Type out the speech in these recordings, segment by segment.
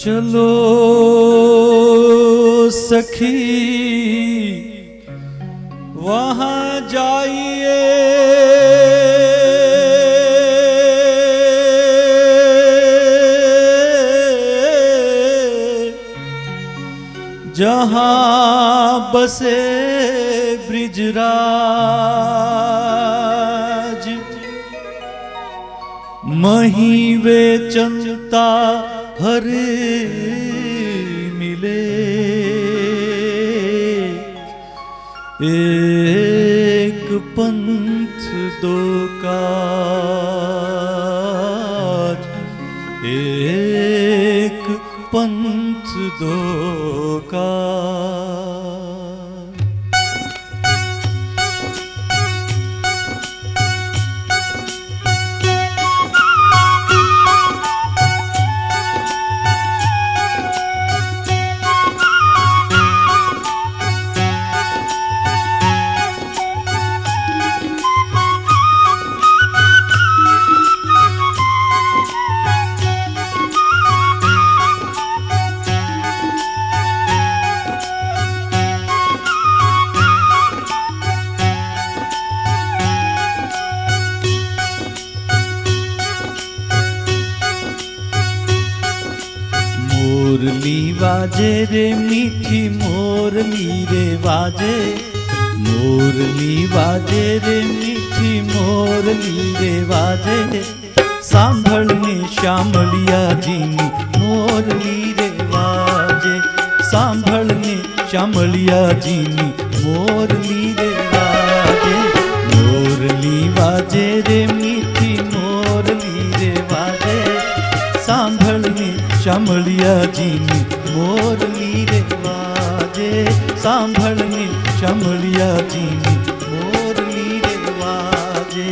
चलो सखी वहां जाइए, जहां बसे ब्रिजराज, मही वे चलता हर मिले। एक पंथ दो काज, एक पंथ दो काज। मोरली वाजे रे मीठी मोरली रे वाजे, मोरली वाजे रे मीठी मोरली रे वाजे। सांभळने श्यामलिया जीनी मोरली रे वाजे, सांभळने श्यामलिया जीनी मोरली रे वाजे। मोरली वाजे रे मीठी मोरली रे वाजे, सांभळने श्यामलिया जीनी मोरली रे वाजे। सांभळने श्यामलिया जीनी मोरली रे वाजे।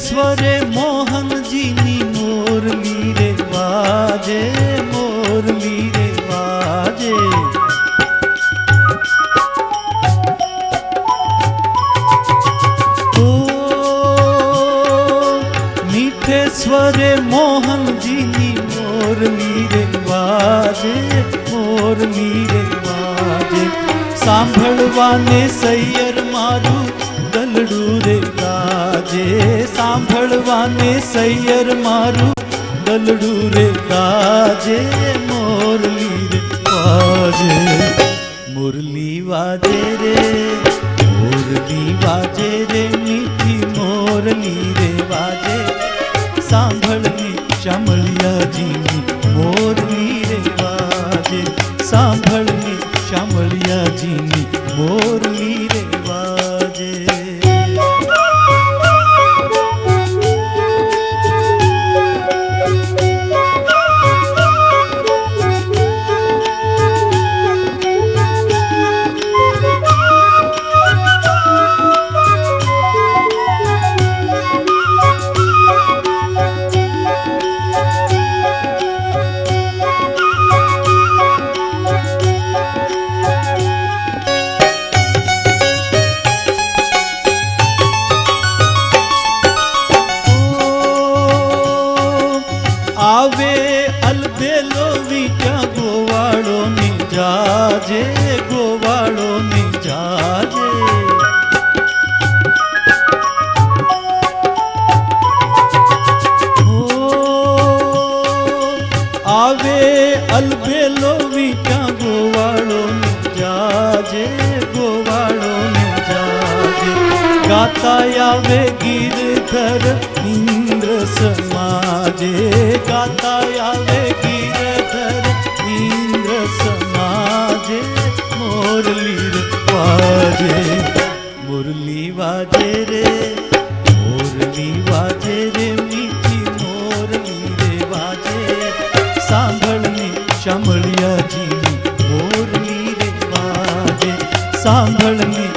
स्वरे मोहन जीनी मोरली रे वाजे, मोरली रे वाजे। ओ मीठे स्वरे मोहन जीनी मोरली रे वाजे, मोरली रे वाजे। सांभळवाने सैयर मारू दलडू रे गाजे, सांभळवाने सैयर मारू दलडू रे गाजे। मोरली रे वाजे, मुरली वाजे रे, मुरली वाजे रे मीठी मोरली रे वाजे। सांभळने श्यामलिया जीनी मोरली रे वाजे, सांभळने श्यामलिया जीनी मोरली रे वाजे। आवे अलबेलो वीटा गोवाड़ो ने जाजे, गोवाड़ो ने जाजे। ओ आवे अलबेलो वीटा गोवाड़ो ने जाजे, गोवाड़ो ने जाजे। गाता आवे गिरधर इंद्र समाजे, गाता आवे गिरधर इंद्र समाजे। मोरली रे वाजे, मुरली वाजे रे, मुरली वाजे रे मीठी मोरली रे वाजे। सांभळने श्यामलिया जीनी मोरली रे वाजे, सांभळने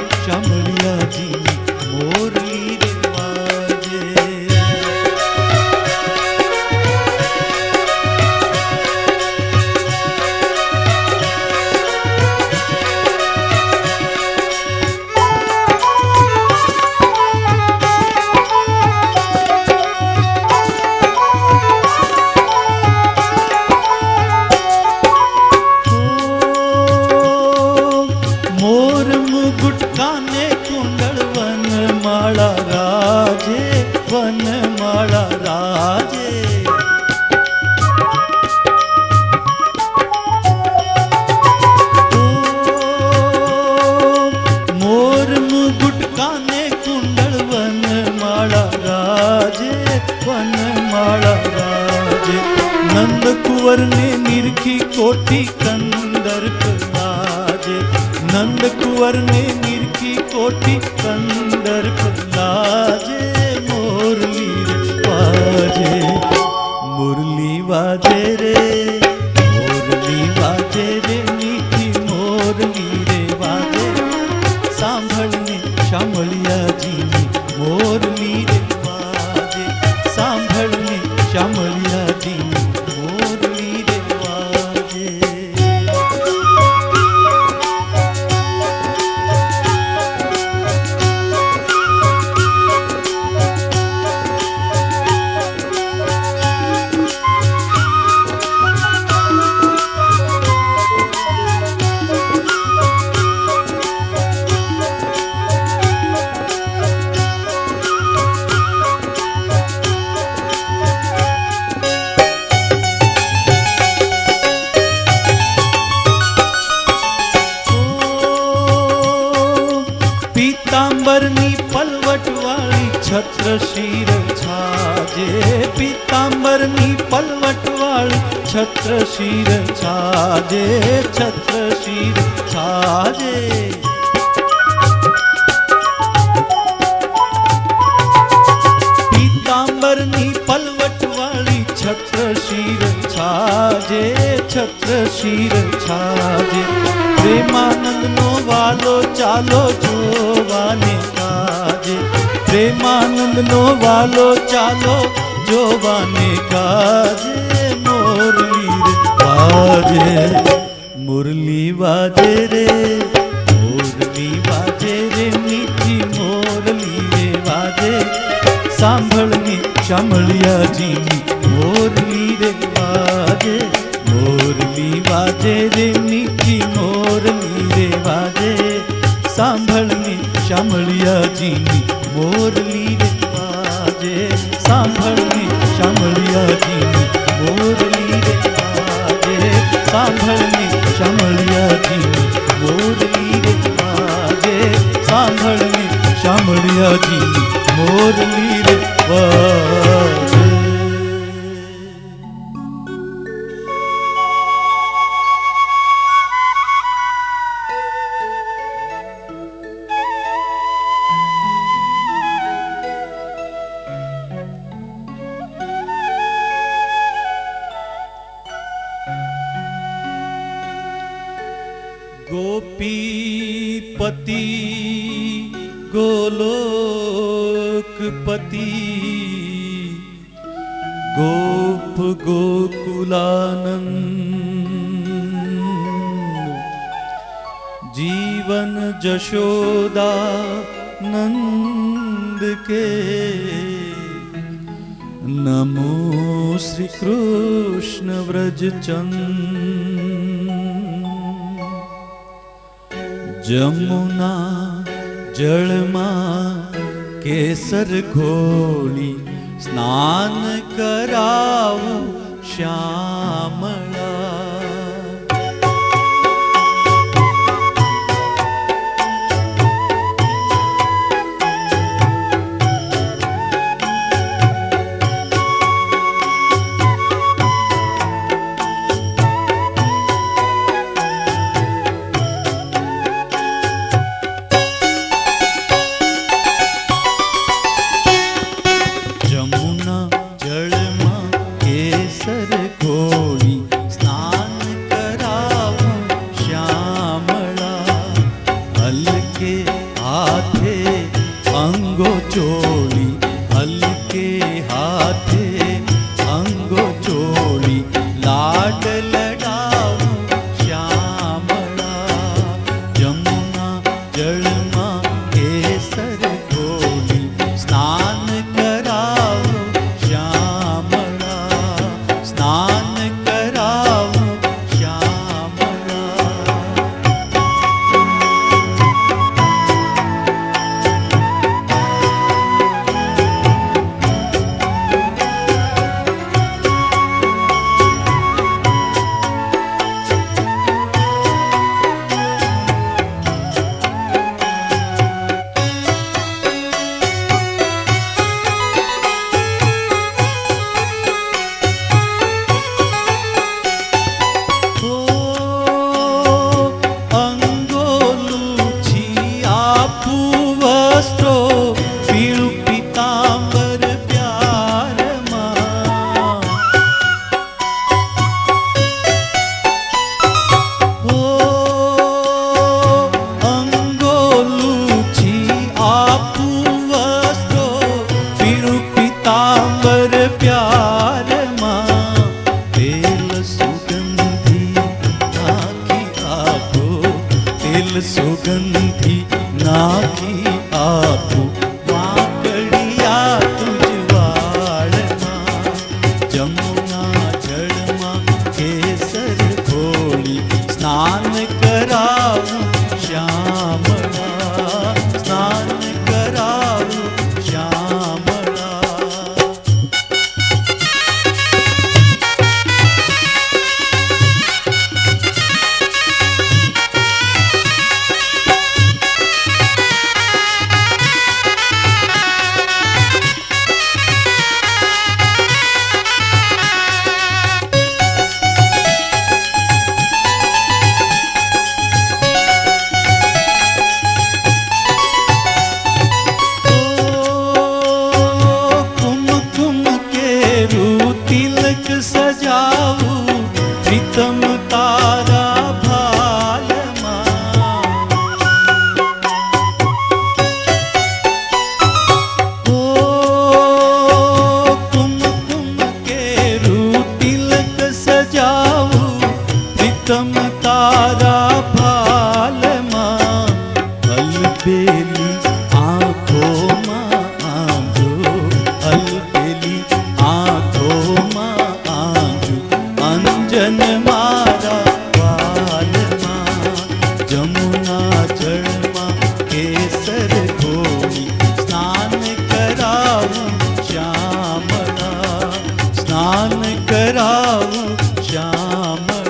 ગાજે. મોર મુગુટ કાને કુંડળ વનમાળા રાજે, વનમાળા રાજે. નંદ કુંવરને નિરખી કોટી કંદર્પ લાજે, નંદ કુંવરને નિરખી કોટી કંદર્પ લાજે. મોરલી વાજે, મુરલી વાજે રે, મોરલી વાજે રે, મીઠી મોરલી રે વાજે. સાંભળને શામળિયાજીની મોરલી રે વાજે, સાંભળને શામળિયાજીની મોરલી રે વાજે. પીતાંબરની પલવટ વાળી છત્ર શિર છાજે, પીતાંબરની પલવટ વાળી છત્ર શિર છાજે, છત્ર શિર છાજે. પીતાંબરની પલવટ વાળી છત્ર શિર છાજે, છત્ર શિર છાજે. પ્રેમાનંદનો વાલો ચાલો જોવાને કાજે, પ્રેમાનંદનો વાલો ચાલો જોવાને કાજે. મોરલી રે વાજે, મુરલી વાજે રે, મોરલી વાજે રે, મીઠી મોરલી રે વાજે. સાંભળને શામળિયાજીની મોરલી રે વાજે, મોરલી વાજે રે, મીઠી મોરલી રે વાજે. સાંભળને શામળિયાજીની મોરલી રે વાજે, સાંભળને શામળિયાજીની મોરલી રે વાજે. સાંભળને શામળિયાજીની મોરલી રે વાજે, સાંભળને શામળિયાજીની મોરલી રે વાજે. गोपीपति गोलोकपति गोप गोकुलानंद जीवन जशोदा नंद के नमो श्री कृष्ण व्रजचंद जमुना जळમાં કેસર ઘોળી સ્નાન કરાવું શ્યામળા. જળમાં કેસર ઘોળી प्याરમાં તેલ સુગંધી નાખી આપો, તેલ સુગંધી નાખી આપો, વાંકડિયા તુજ વાળમાં, જમુના જળમાં કેસર ઘોળી સ્નાન કરાવું શ્યામળા, સ્નાન કરાવું શ્યામળા. तिलक सजाऊं प्रीतम तारा भालમાં, ઓ કુમકુમ કેરું તિલક સજાવું પ્રીતમ તારા ભાલમાં, અલબેલી આંખોમાં આંજો, અલબેલી આંખોમાં આંજુ, અંજન મારા વાલમાં, જમુના જળમાં કેસર ઘોળી સ્નાન કરાવું શ્યામળા, સ્નાન કરાવું શ્યામળા.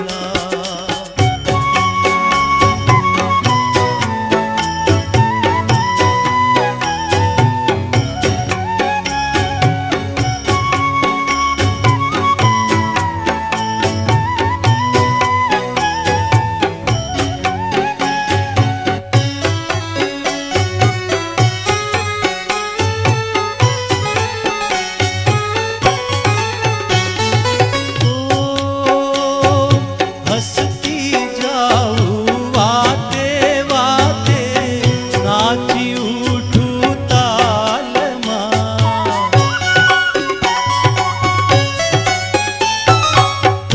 હસતી જાઉં વાતે વાતે, નાચી ઉઠું તાલમાં,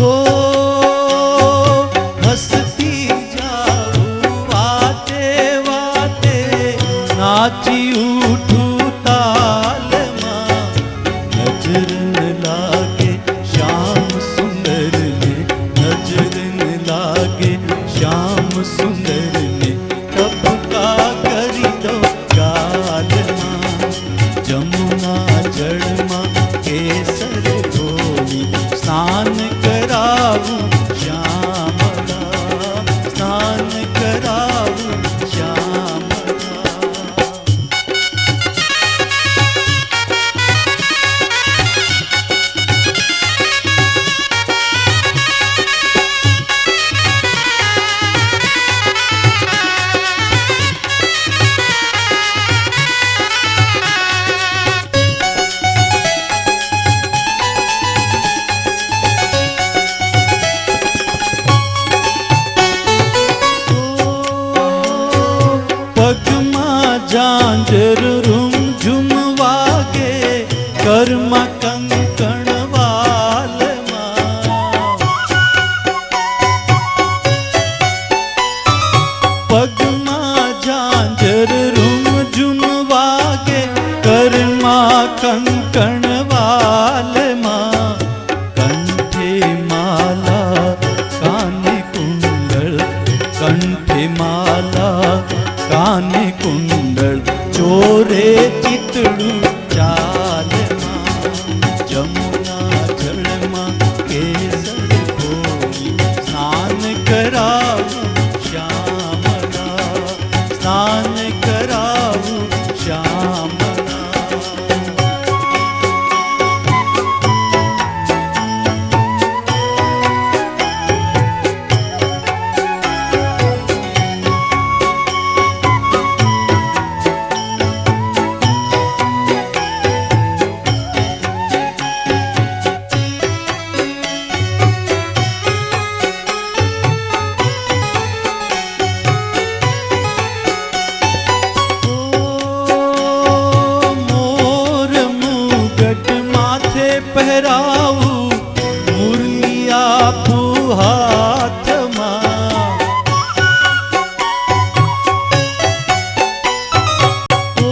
ઓ હસતી જાઉં વાતે વાતે, નાચી ઉઠું તાલમાં, નજર ન લાગે શ્યામ સુંદરને, નજર ન લાગે શ્યામ સુંદરને, ટપકા કરી દો ગાલમાં, જમુના જળમાં કેસર ઘોળી સ્નાન કરાવું શ્યામળા, સ્નાન કરાવું શ્યામળા. પગમાં ઝાંઝર રૂમઝૂમ વાગે, ઘરમાં કંકણ વાલમાં, પગમાં ઝાંઝર રૂમઝૂમ વાગે, ઘરમાં કંકણ વાલમાં, કંઠે માલા કાને કુંડળ, કંઠે માલા કાને કુંડળ, ચોરે ચિતડું ચાલમાં, જમુના જળમાં કેસર ઘોળી સ્નાન કરાવું શ્યામળા, સ્નાન કરાવું શ્યામળા. પહેરાવું મુરલી આપું હાથમાં. ઓ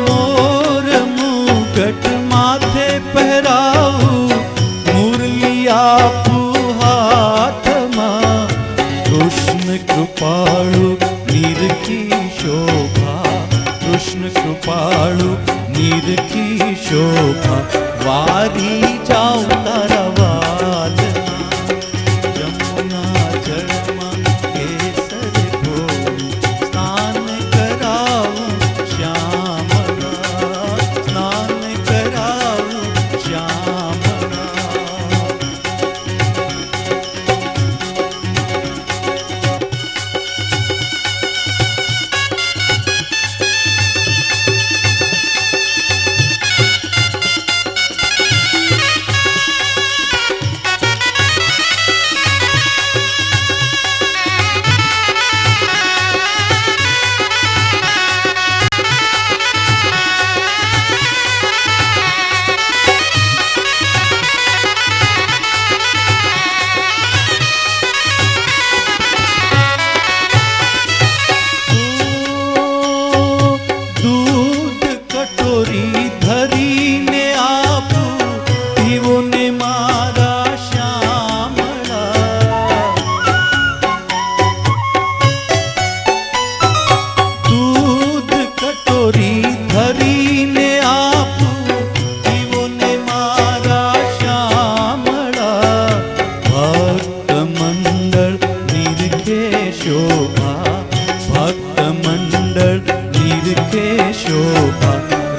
મોર મુગટ માથે પહેરાવું મુરલી આપું હાથમાં. કૃષ્ણ કૃપાળુ નિરખી શોભા, કૃષ્ણ કૃપાળુ નિરખી શોભા. વારી જાઉં તારા વાલમાં, જમુના જળમાં કેસર ઘોળું. સ્નાન કરાવું શ્યામળા, સ્નાન કરાવું શ્યામળા.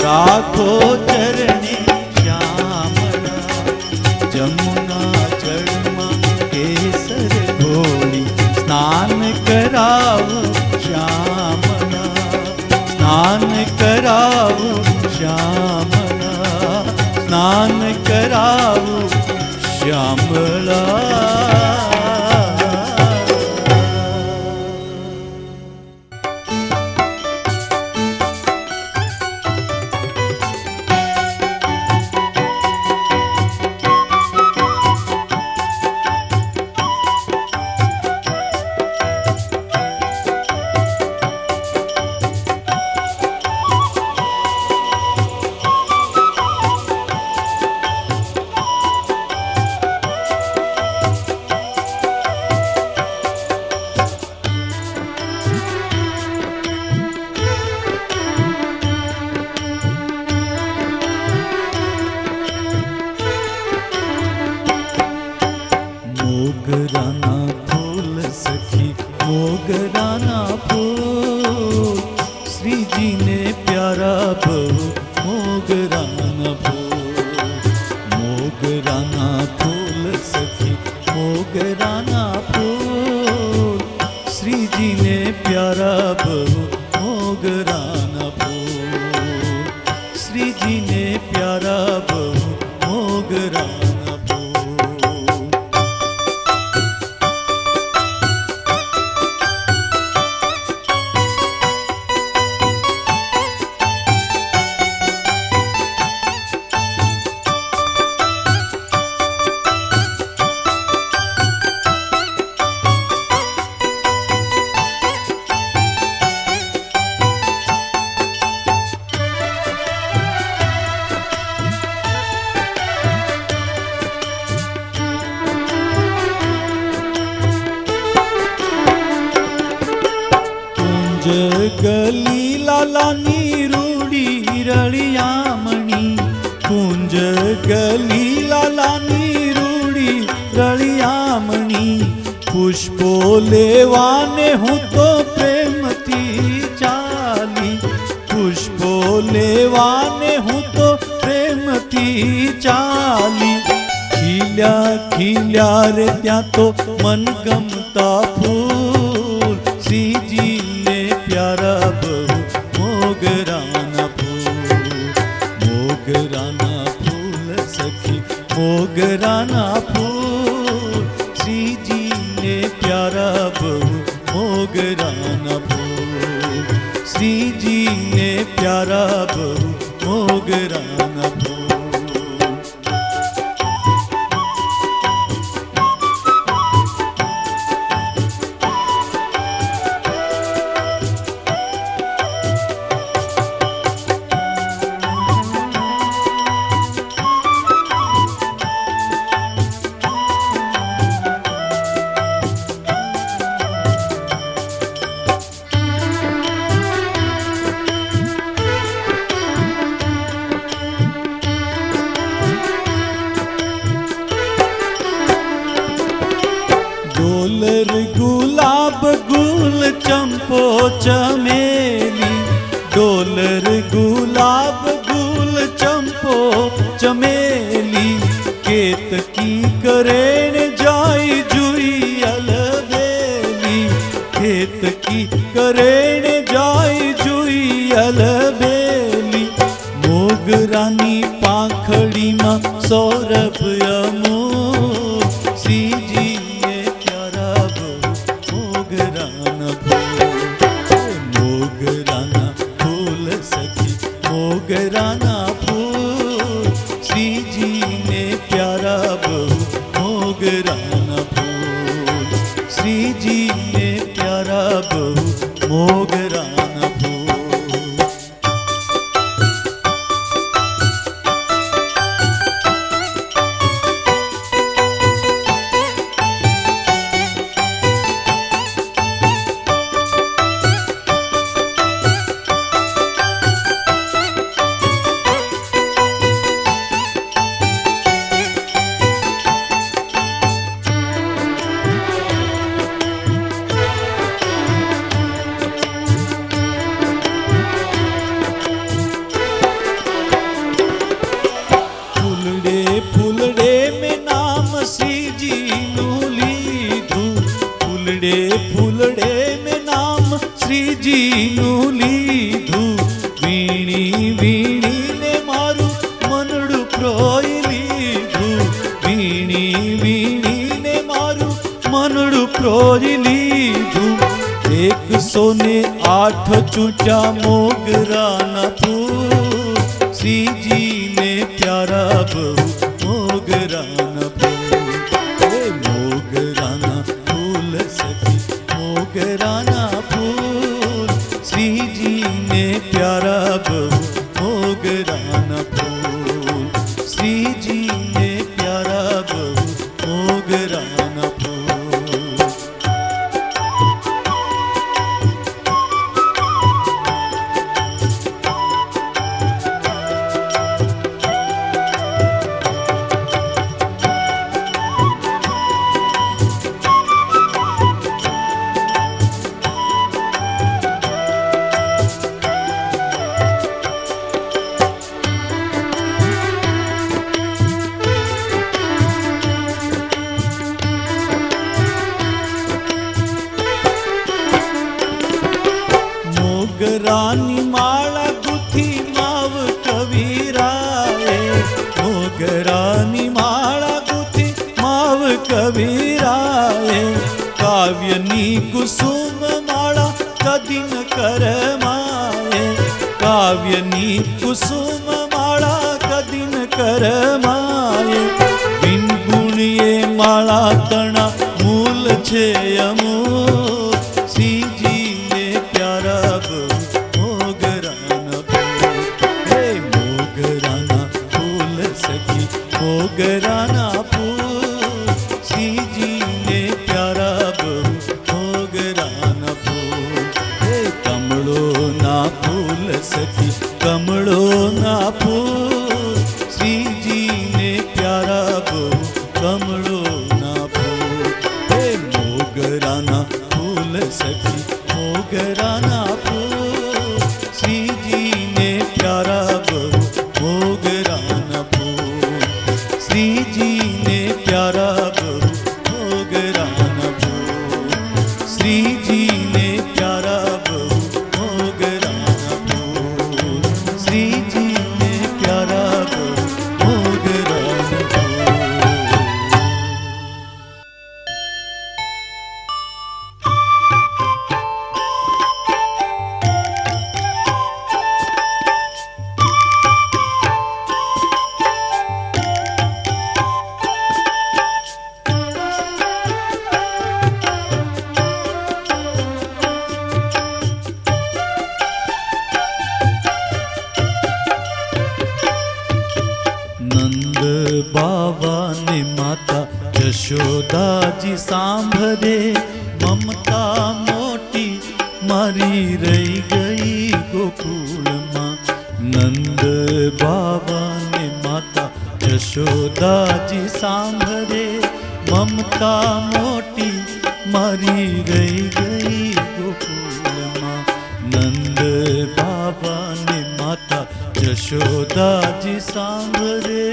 રાખો ચરણે શ્યામળા, જમુના જળમાં કેસર ઘોળી. સ્નાન કરાવું શ્યામળા, સ્નાન કરાવું શ્યામળા, સ્નાન કરાવું શ્યામળા. મોગરાના ફૂલ સખી, મોગરાના ફૂલ શ્રીજીને પ્યારા બહુ. મોગરાના ફૂલ, મોગરાના ફૂલ સખી, મોગરાના ફૂલ શ્રીજીને પ્યારા બહુ. મોગરાના ફૂલ શ્રીજીને પ્યારા બહુ. મોગરાના ગલી લાલાની રૂડી રળિયામણી. કુંજ ગલી લાલાની રૂડી રળિયામણી. પુષ્પો લેવાને હું તો પ્રેમથી ચાલી. પુષ્પો લેવાને હું તો પ્રેમથી ચાલી. ખીલ્યા ખીલ્યા રે ત્યાં તો મનગમતા ફૂલ શ્રીજીને પ્યારા બહુ. મોગરાના ફૂલ, મોગરાના ફૂલ સખી, મોગરાના ફૂલ શ્રીજીને પ્યારા બહુ. મોગરાના ફૂલ શ્રીજીને પ્યારા બહુ. મોગરાના ફૂલ. चमेली, डोलर गुलाब गुल चंपो चमेली, केतकी करेण जाई जुई अलबेली, केतकी करेण जाई जुई अलबेली, मोगरानी पाखड़ी मां सौरभ अमूल, श्रीजी ने प्यारा बहु मोगराना फूल, मोगराना फूल सखी मोगराना फूल, श्रीजी ने प्यारा बहु मोगराना फूल, श्रीजी ने प्यारा बहु मोगराना फूल। फूलड़े में नाम श्रीजी नु लीधु, फूलड़े में नाम श्रीजी नु लीधु, वीणी वीणी ने मारू मनडू प्रोई लीधु, वीणी वीणी ने मारू मनडू प्रोई लीधु, 108 चूचा मोगराना फूल, श्रीजी ने प्यारा बहु मोगराना फूल, मोगराना फूल सखी मोगराना फूल, श्रीजी ने प्यारा बहु मोगराना फूल, श्रीजी ने प्यारा बहु मोगराना फूल। मोगरानी माला गुथी माव कबीराए, मोगरानी माला गुथी माव कबीराए, काव्यनी कुसुम माला कदी न करमाए, काव्यनी कुसुम माला कदी न करमाए, बिन गुणिये माला तना मूल छे अमूल, श्रीजी ने प्यारा बहु मोगराना फूल, हे मोगराना फूल सखी मोगराना फूल, श्रीजी ने प्यारा बहु मोगराना फूल, हे कमलो ना फूल सखी कमलो ना फूल, श्रीजी ने प्यारा बहु कमलो ना फूल, हे मोगराना फूल सखी मोगराना फूल, श्रीजी ने प्यारा बहु मोगराना फूल, श्रीजी ने प्यारा बहु मोगराना फूल, श्रीजी ने प्यारा बहु मोगराना फूल, श्रीजी ने प्यारा बहु मोगराना फूल। नंद बाबा ने माता यशोदा जी सांभरे, ममता मोटी मारी रही गई गोकुल मां, नंद बाबा ने माता यशोदा जी सांभरे, ममता मोटी मारी रही गई गोकुल मां, બાવાની માતા જશોદાજી સાંભળે.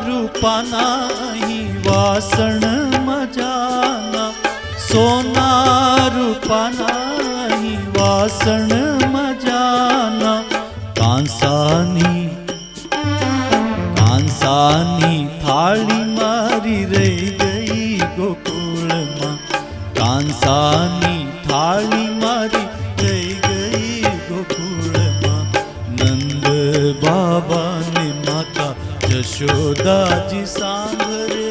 રૂપાના અહીં વાસણ મજાના, સોના રૂપાના અહીં વાસણ મજાના, કાંસાની થાળી મારી રહી ગઈ ગોકુળમાં, કાંસાની થાળી મારી રહી ગઈ ગોકુળમાં. નંદ બાબાને માતા જશોદાજી સાંભળે.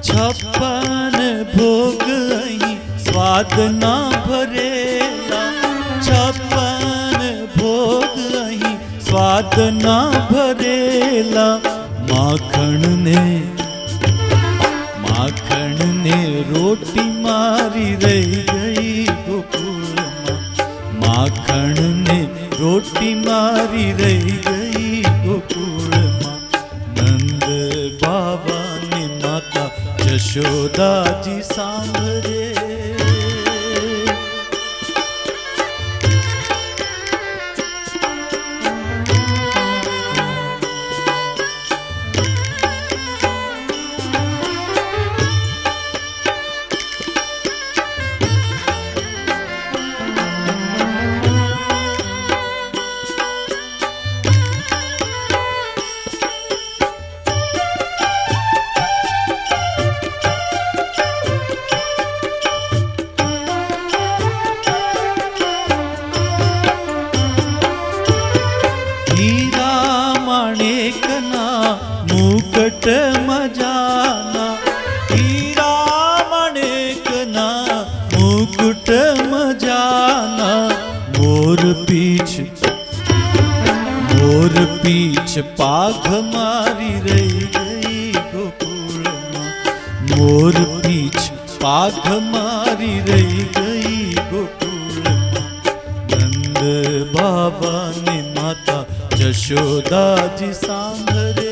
છપ્પન ભોગ અહીં સ્વાદના ભરેલા, છપ્પન ભોગ અહીં સ્વાદના ભરેલા. માખણને રોટી મારી રહી ગઈ ગોકુળમાં, માખણને રોટી મારી રહી ગઈ ગોકુળમાં. નંદ બાબાને માતા જશોદાજી સાંભળે. મુકટ મજાના, હીરા મણેકના મુકુટ મજાના. મોર પીછ પાઘ મારી રહી ગઈ ગોકુળમાં, મોર પીછ પાઘ મારી રહી ગઈ ગોકુળમાં. નંદ બાબાને માતા જશોદાજી સાંભળે.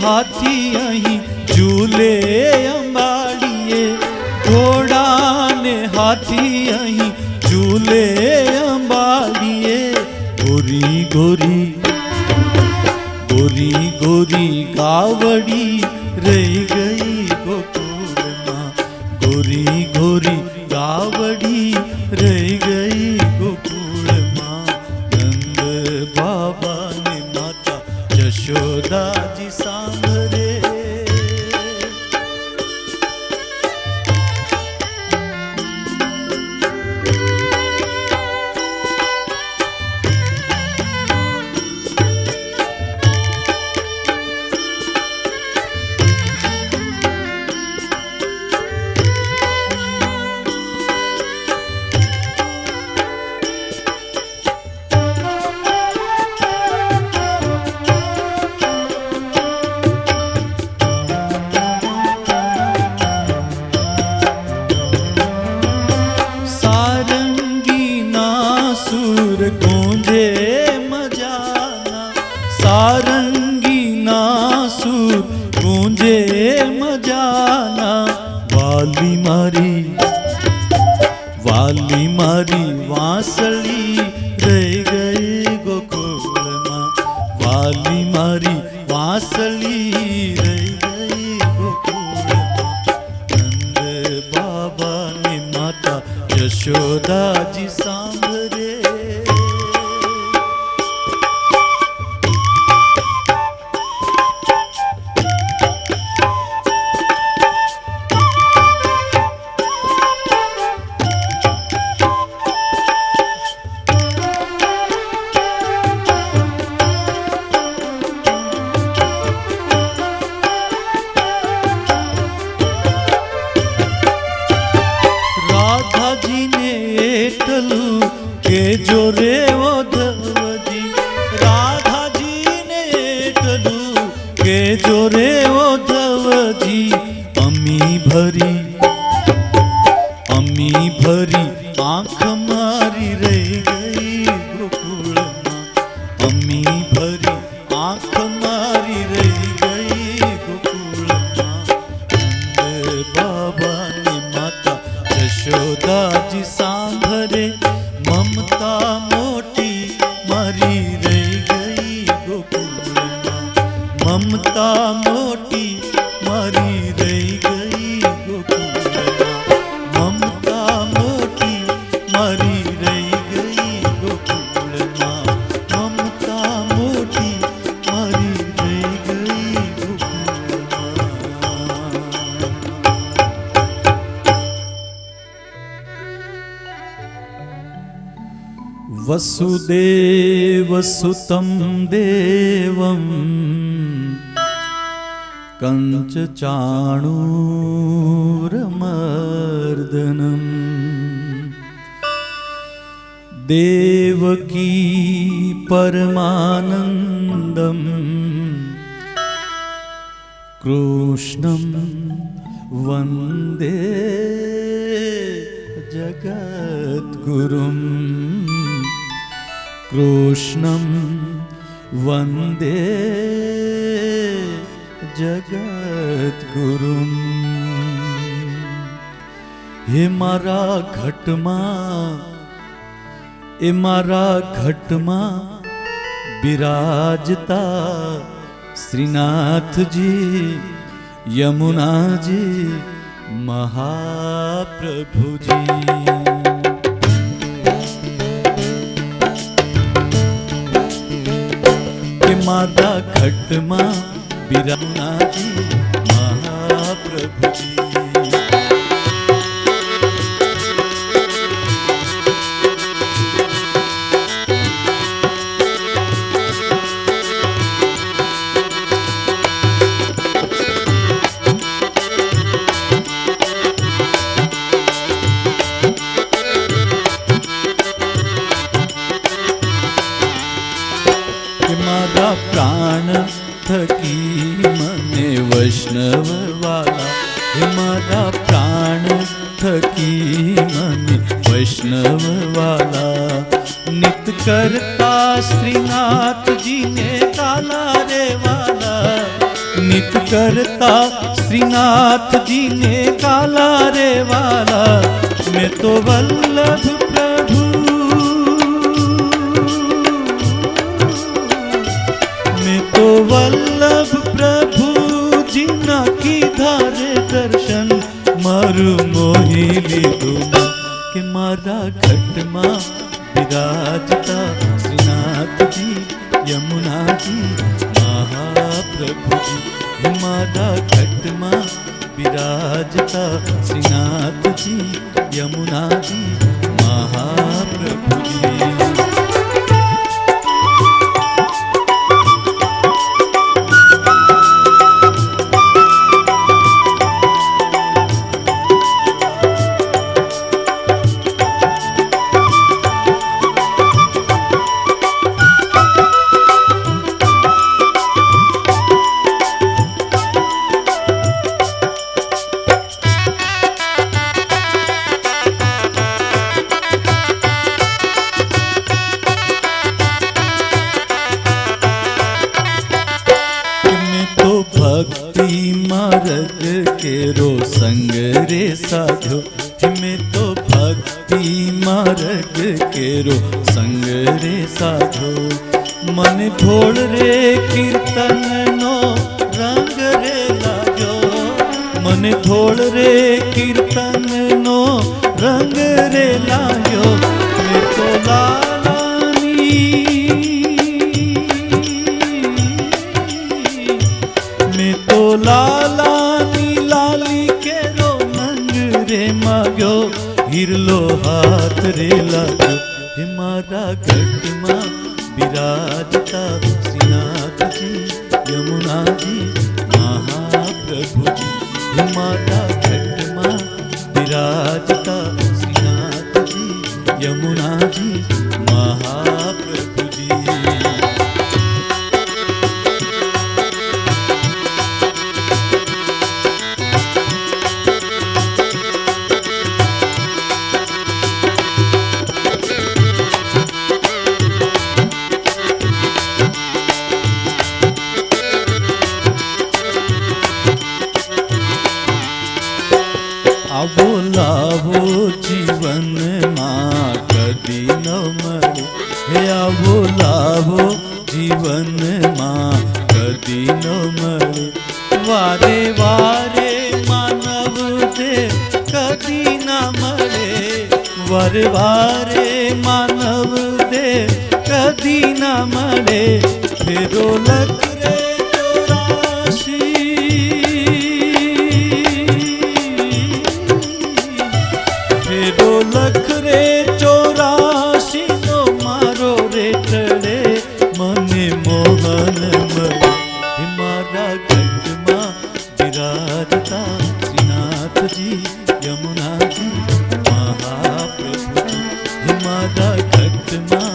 હાથી અહીં ઝૂલે અંબાડીએ, ઘોડાને હાથી અહીં ઝૂલે અંબાડીએ. ગોરી ગોરી ગાવડી રહી ગઈ ગોકુળમાં, ગોરી ગોરી ગાવડી રહી ગઈ ગોકુળમાં. નંદ બાબાને માતા જશોદાજી સાંભળે. જાના વાલી મારી વાંસળી રહી ગઈ ગોકુળમાં વાલી મારી વાંસળી રહી ગઈ ગોકુળમાં નંદ બાબાની માતા યશોદાજી સાંભળે કે જો રે ઓધવજી રાધાજીને એટલું કે જો રે ઓધવજી અમી ભરી આંખ મારી રહી ગઈ ગોકુળમાં અમી ભરી આંખ મારી રહી ગઈ ગોકુળમાં નંદ બાબાની માતા યશોદાજી સાંભળે મમતા મોટી મારી રહી ગઈ ગોકુળમાં મમતા મોટી મારી રહી ગઈ ગોકુળમાં મમતા મોટી મારી રહી ગઈ ગોકુળમાં મમતા મોટી મારી રહી ગઈ ગોકુળમાં વસુદેવસુतं દેવં કંચચાણૂરમર્દનમ દેવકી પરમાનંદમ કૃષ્ણં વંદે જગદ્ગુરુમ કૃષ્ણં વંદે જગદ્ગુરુમ હે મારા ઘટમાં બિરાજતા શ્રીનાથજી યમુનાજી મહાપ્રભુજી મારા ઘટમાં બિરાજનાજી મહાપ્રભુજી મારા પ્રાણ થકી મને વૈષ્ણવ વાલા હે મારા પ્રાણ થકી મને વૈષ્ણવ વાલા નિત કરતા શ્રીનાથજીને કાલા રે વાલા નિત કરતા શ્રીનાથજીને કાલા રે વાલા મેં તો વલ્લભ પ્રભુ तो वल्लभ प्रभु जिना कीधा रे दर्शन मारू मोही लीधुं के मारा घटમાં બિરાજતા શ્રીનાથજી યમુનાજી મહાપ્રભુજી હે મારા ઘટમાં બિરાજતા શ્રીનાથજી યમુનાજી મહાપ્રભુજી केरो संग रे साधो में तो भक्ति मार्ग केरो संग रे साधो मन भोल रे कीर्तन नो रंग रे लाग्यो मन भोल रे कीर्तन नो रंग रे लाग्यो मैं तो लालानी मैं तो लालानी लाली केरो नंग रे माग्यो हिरलो हाथ रे लाग्यो हे मारा घट मां विराजता श्रीनाथ जी यमुना जी महाप्रभु जी हे मारा घट मां विराजता श्रीनाथ जी यमुना जी महाप्रभु जी। आवो लावो जीवन मां कदी न मरे हे आवो लावो जीवन मां कदी न मरे वारे वारे मानव दे कदी न मरे वारे वारे मानव दे कदी न मरे फेरो लग रे चौरासी फेरो लख रे चौरासी नो मारो रे टड़े मने मोहन मरे हे मारा घट मां विराजता श्रीनाथ जी यमुना जी महाप्रभु जी हे मारा घट मां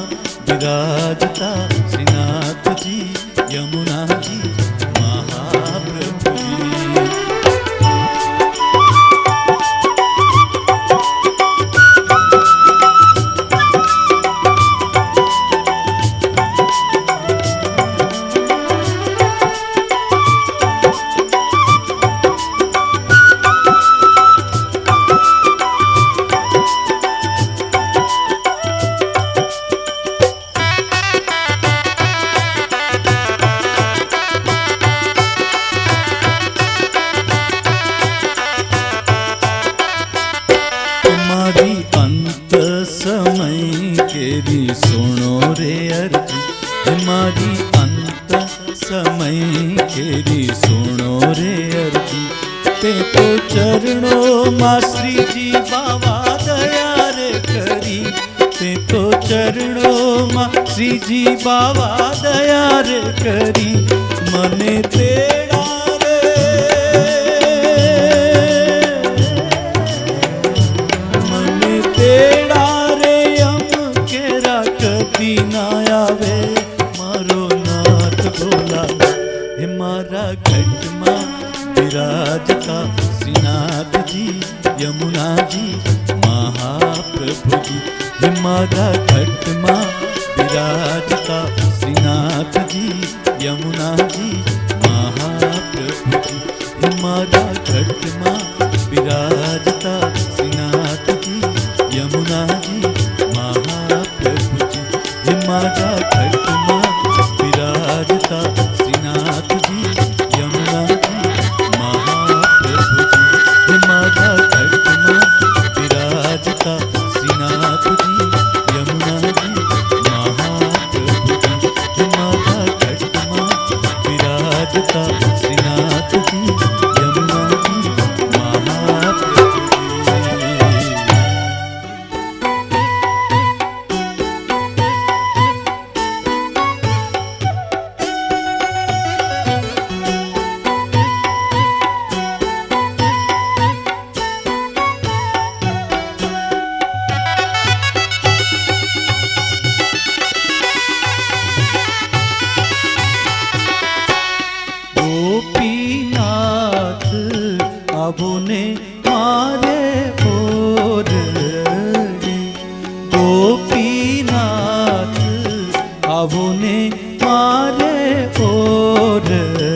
विराजता श्रीनाथ जी यमुना जी महाप्रभु जी। तुम्हारी अंत समय केरी सुनो रे अर्जी तुम्हारी अंत समय केरी सुनो रे अर्जी ते तो चरणों मां श्री जी बाबा दया रे करी ते तो चरणों मां श्री जी बाबा दया रे करी मने तेड़ा तेड़ा रे हम केरा कदी ना आवे मारो नाथ भोला हे मारा घट मां विराजता श्रीनाथ जी यमुना जी महाप्रभु जी हे मारा घट मां विराजता श्रीनाथ जी यमुना जी महाप्रभु जी हे मारा घट मां विराजता श्रीनाथ जी यमुना जी महाप्रभु जी हे मारा घट मां विराजता श्रीनाथ जी यमुना जी महाप्रभु जी हे मारा घट मां विराजता श्रीनाथ जी यमुना जी महाप्रभु जी हे मारा घट मां विराजता श्रीनाथ जी यमुना जी महाप्रभु जी। गोपीनाथ आभो ने मारे ओर रे गोपीनाथ आभो ने मारे ओर रे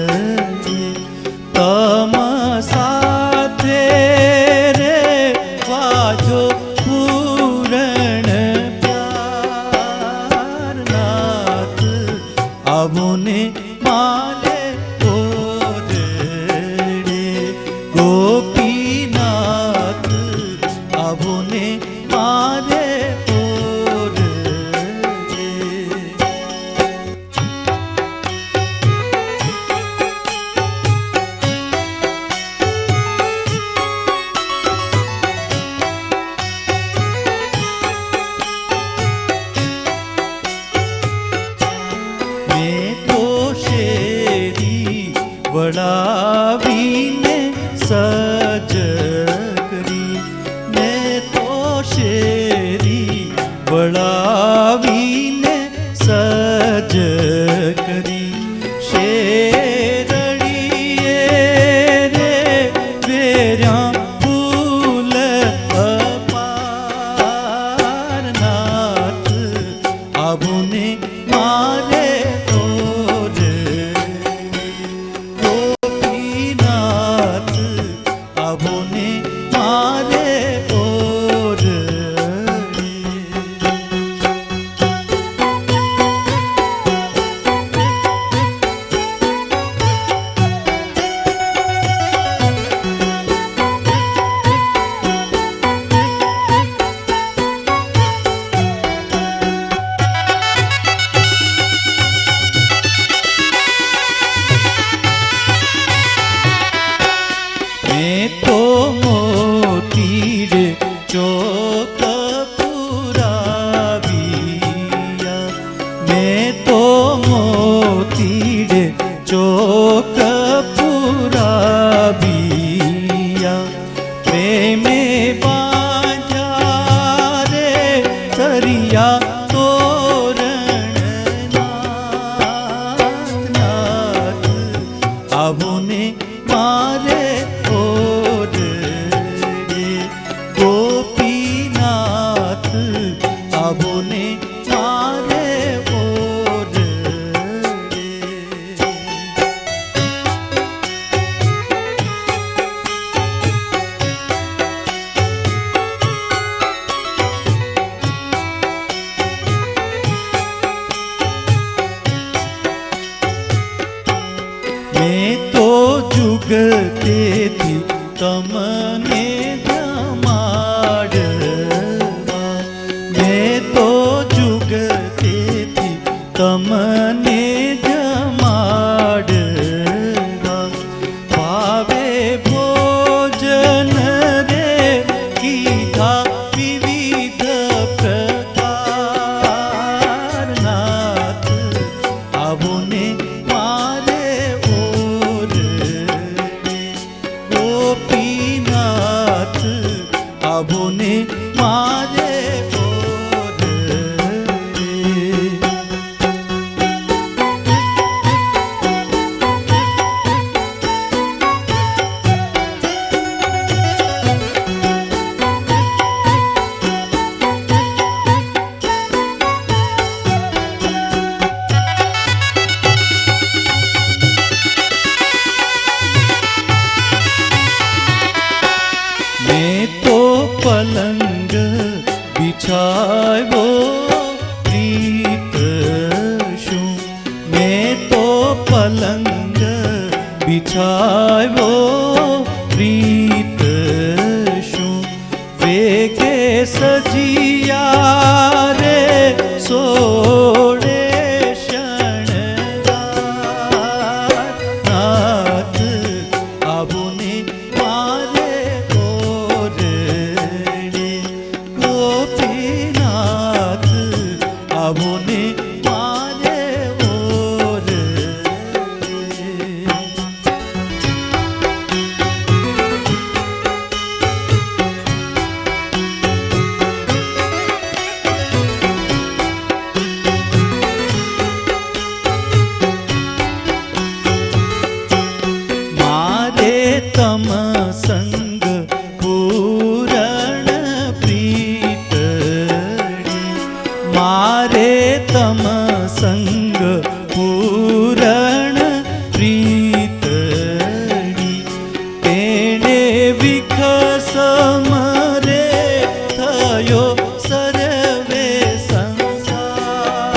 तमसा આવો ને મારે ઓરડે. મેં તો મોતી રે ચોક પુરાવિયા, મેં તો મોતી રે ચોક પુરાવિયા, પ્રેમે બાંધ્યા રે તરિયા તોરણનાથ. નાથ આવો ને મારે ઓરડે. ગોપીનાથ આવો ને મારે ઓરડે. મેં તો જુગતેથી તમને જમાડવા, મેં તો જુગતેથી તમને જમાડવા, ભાવે ભોજન રે કીધા વિવિધ પ્રકાર. નાથ આવો ને મારે ઓરડે. ગોપીનાથ આવો ને મારે ઓરડે. મેં તો પલંગ બિછાવ્યો પ્રીત શું, મેં તો પલંગ બિછાવ્યો પ્રીત શું, વેગે સજિયા રે સોળે શણગાર. નાથ આવો ને મારે ઓરડે. ગોપીનાથ આવો ને મારે ઓરડે. મારે તમ સંગ પૂરણ પ્રીતડી, મારે તમ સંગ પૂરણ પ્રીતડી, તેણે વિખસમ રે થયો સર્વે સંસાર.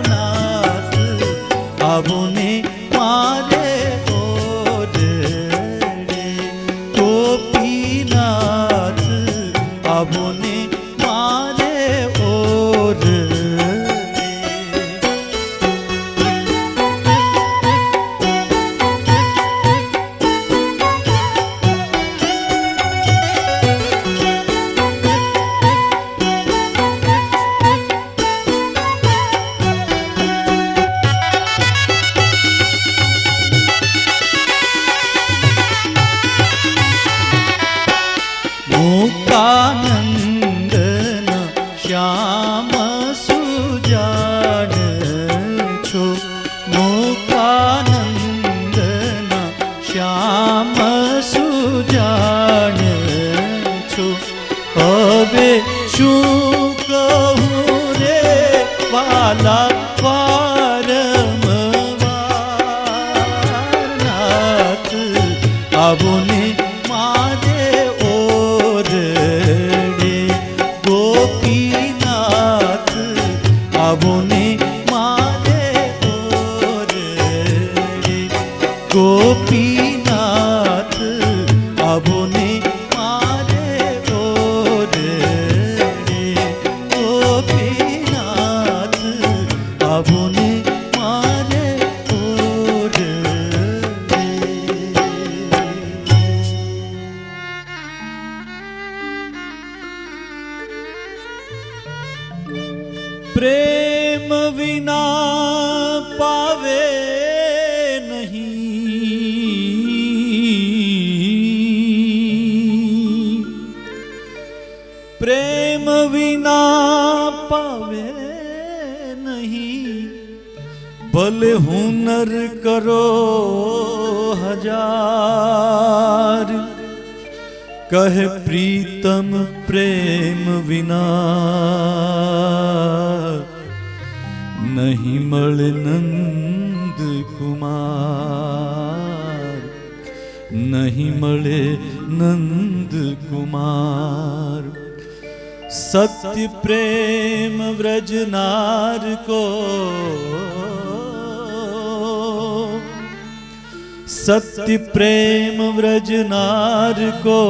નાથ આવો ને મારે ઓરડે. ગોપીનાથ આવો ને મારે ઓરડે. મુકાનંદન શ્યામ સુજાન છો, મુકાનંદન શ્યામ સુજાન છો. હવે શું કહું રે વાલા વારંવાર. નાથ આવો ને प्रेम विना पावे नहीं, प्रेम विना पावे नहीं, भले हुनर करो हजार, कहे प्रीतम प्रेम विना नहीं मळे नंद कुमार, नहीं मळे नंद कुमार। सत्य प्रेम व्रजनार को, सत्य प्रेम व्रजनार को,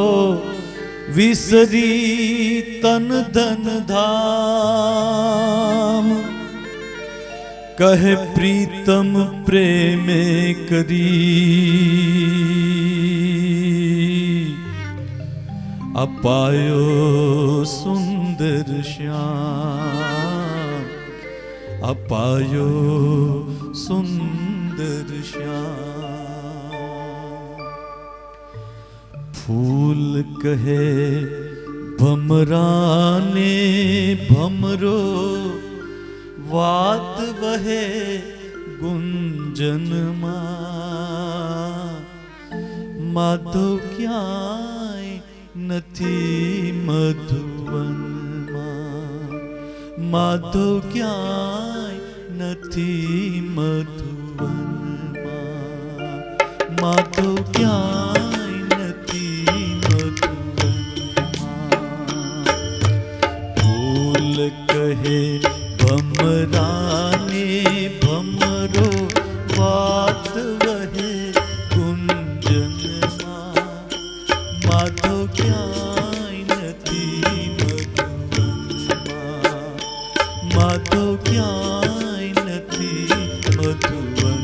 विसरी तन धन धाम, कहे प्रीतम प्रेमे करी, अपायो सुंदर श्याम, अपायो सुंदर श्याम। फूल कहे भमराने भमरो, वात वहे गुंजन माधव क्याय नथी मधुवन माधव क्याय नथी मधुवन माधव क्याय नथी मधुवन। फूल कहे भमराने भमरो, वात वहे गुंजन माधव क्याय नथी मधुवन माधव क्याय नथी मधुवन।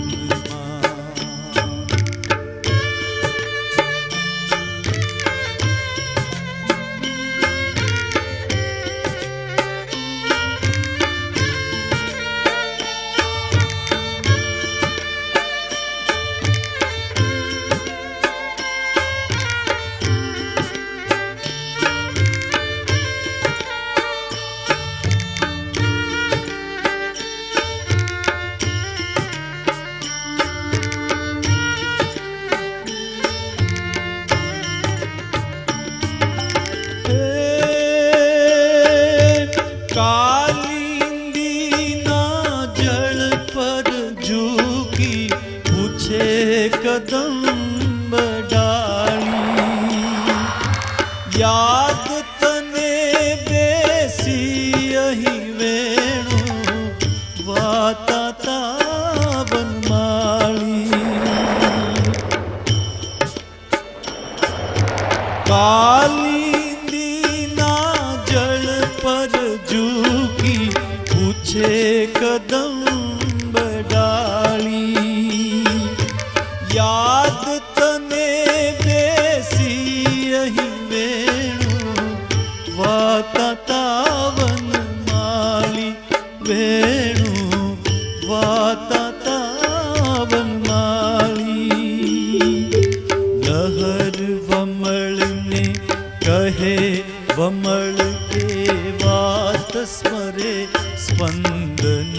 कदम डाली याद तने बेसी यही वेणु वाता तावन माली। कालिंदी ना जल पर झुकी पूछे कदम डाली याद तने बेसी यही वेणु वाता तावन माली वेणु वाता तावन माली। लहर वमल ने कहे वमल के वात स्मरे स्पंदन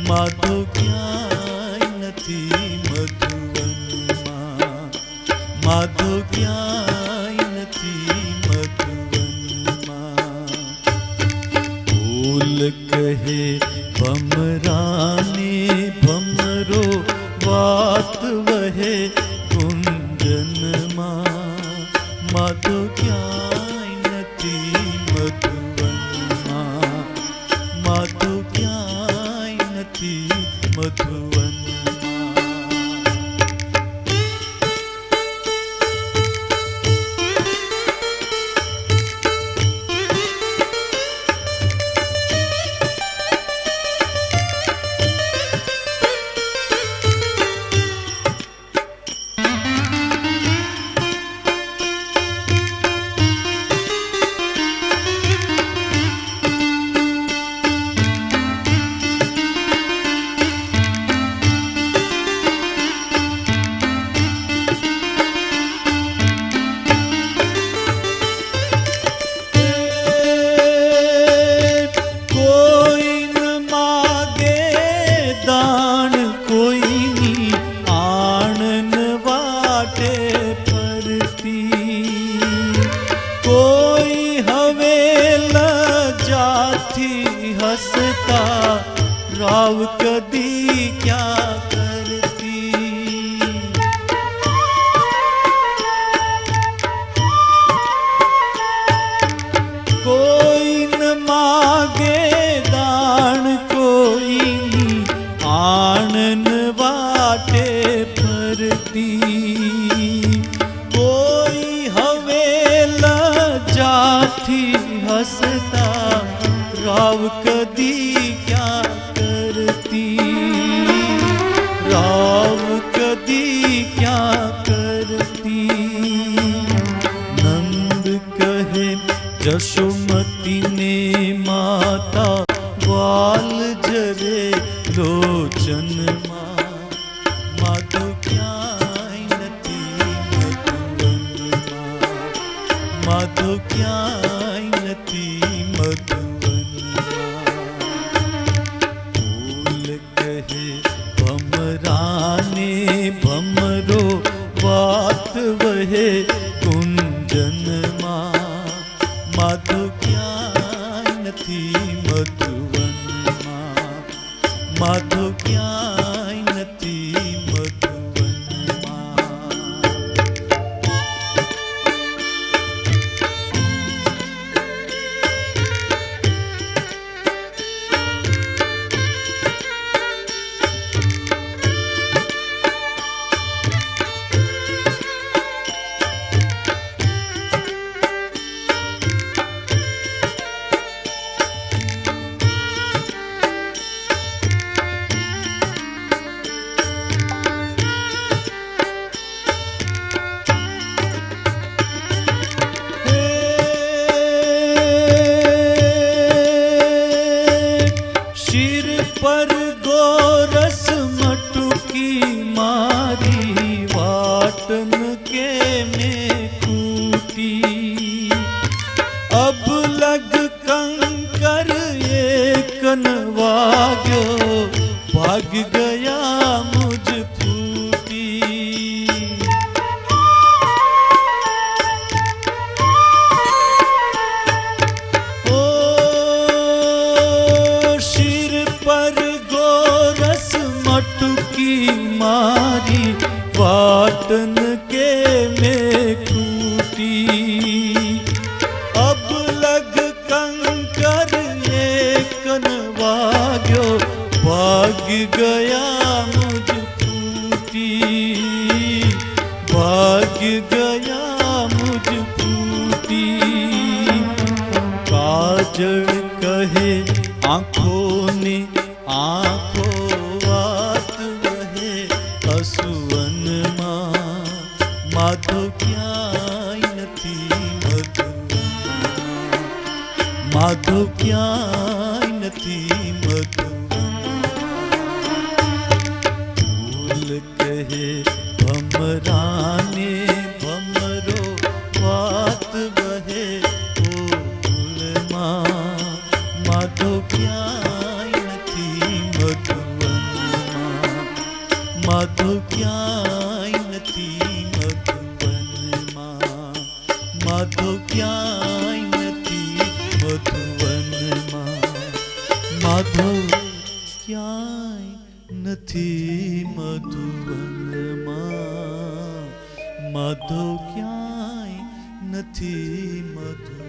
माधव क्याय नथी मधुवन माधव क्याय नथी मधुवन। फूल कहे भमराने भमरो वात वहे गुंजन माधव क्याय नथी मधुवन माधव क्याय नथी मधुवन। રાવ કદી ક્યાં કરતી. કોઈ ન માગે દાણ, કોઈની આણન વાટે ફરતી. કોઈ હવે લજાથી હસતા રાવ કદી ક્યાં કરતી. રાવ કદી ક્યાં કરતી. નંદ કહે જશોમતીને માતા વાલ જરે લોચનમાં. માધવ ક્યાંય નથી મધુવનમાં. માધવ ક્યાંય નથી મધુવનમાં. ફૂલ કહે ભમરાને ભમરો વાત વહે કુંજનમાં. માધવ ક્યાંય નથી મધુવનમાં. માધવ ક્યાંય નથી મધુવનમાં. पर गोरस मटुकी मारी वाटन के में कूटी. अब लग कंकर एकन वाग्यो भाग गया मुझ फूटी. मटुकी मारी वाटन के में कूटी. अब लग कंकर एकन वाग्यो भाग गया मुझ फूटी. भाग गया मुझ फूटी. काजल कहे आँखों ने आँखों असुवનમાં. માધવ ક્યાંય નથી મધુવનમાં. માધવ ક્યાંય નથી મધુવનમાં. ફૂલ કહે ભમરાને ભમરો વાત વહે ફૂલમાં. માધવ ક્યાંય નથી મધુવનમાં. માધવ ક્યાંય નથી મધુવનમાં. માધવ ક્યાંય નથી મધુવનમાં. માધવ ક્યાંય નથી મધુવનમાં. માધવ ક્યાંય નથી મધુ